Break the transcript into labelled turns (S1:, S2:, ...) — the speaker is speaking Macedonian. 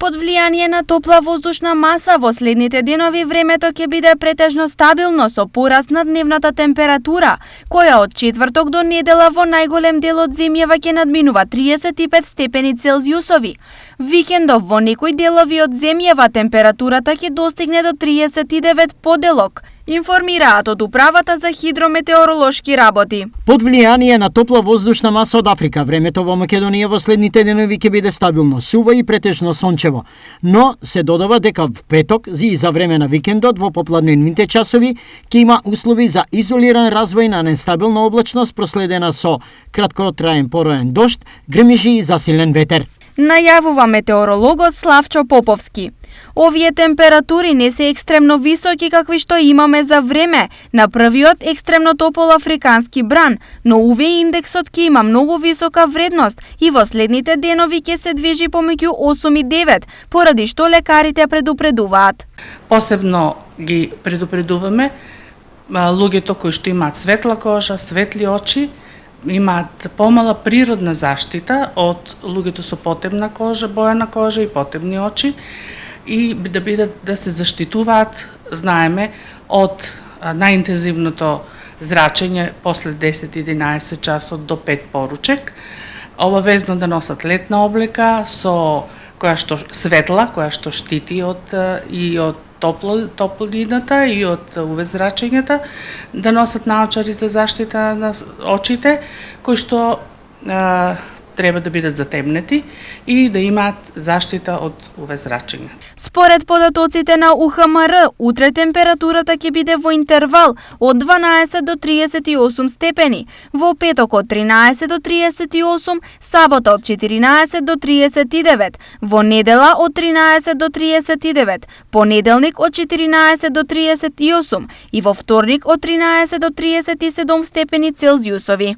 S1: Под влијание на топла воздушна маса во следните денови времето ќе биде претежно стабилно со пораст на дневната температура, која од четврток до недела во најголем дел од земјава ќе надминува 35 степени Целзиусови. Викендов во некои делови од земјава температурата ќе достигне до 39 поделок, информираат од Управата за хидрометеоролошки работи.
S2: Под влијание на топла воздушна маса од Африка, времето во Македонија во следните денови ќе биде стабилно, сува и претежно сончево, но се додава дека в петок и за време на викендот во попладневните часови ќе има услови за изолиран развој на нестабилна облачност проследена со краткотраен пороен дожд, грмежи и засилен ветер.
S1: Најавува метеорологот Славчо Поповски. Овие температури не се екстремно високи какви што имаме за време на првиот екстремно топол африкански бран, но УВ индексот ќе има многу висока вредност и во следните денови ќе се движи помеѓу 8 и 9, поради што лекарите предупредуваат.
S3: Посебно ги предупредуваме луѓето кои што имаат светла кожа, светли очи, имаат помала природна заштита од луѓето со потемна кожа, бојана кожа и потемни очи, и да се заштитуваат, знаеме, од најинтензивното зрачење после 10-11 часот до 5 поручек. Обавезно да носат летна облека со која што светла, која што штити од топлината и од УВ зрачењата, да носат наочари за заштита на очите, кои што треба да бидат затемнети и да имаат заштита од УВ зрачење.
S1: Според податоците на УХМР, утре температурата ќе биде во интервал од 12 до 38 степени, во петок од 13 до 38, сабота од 14 до 39, во недела од 13 до 39, понеделник од 14 до 38 и во вторник од 13 до 37 степени Целзиусови.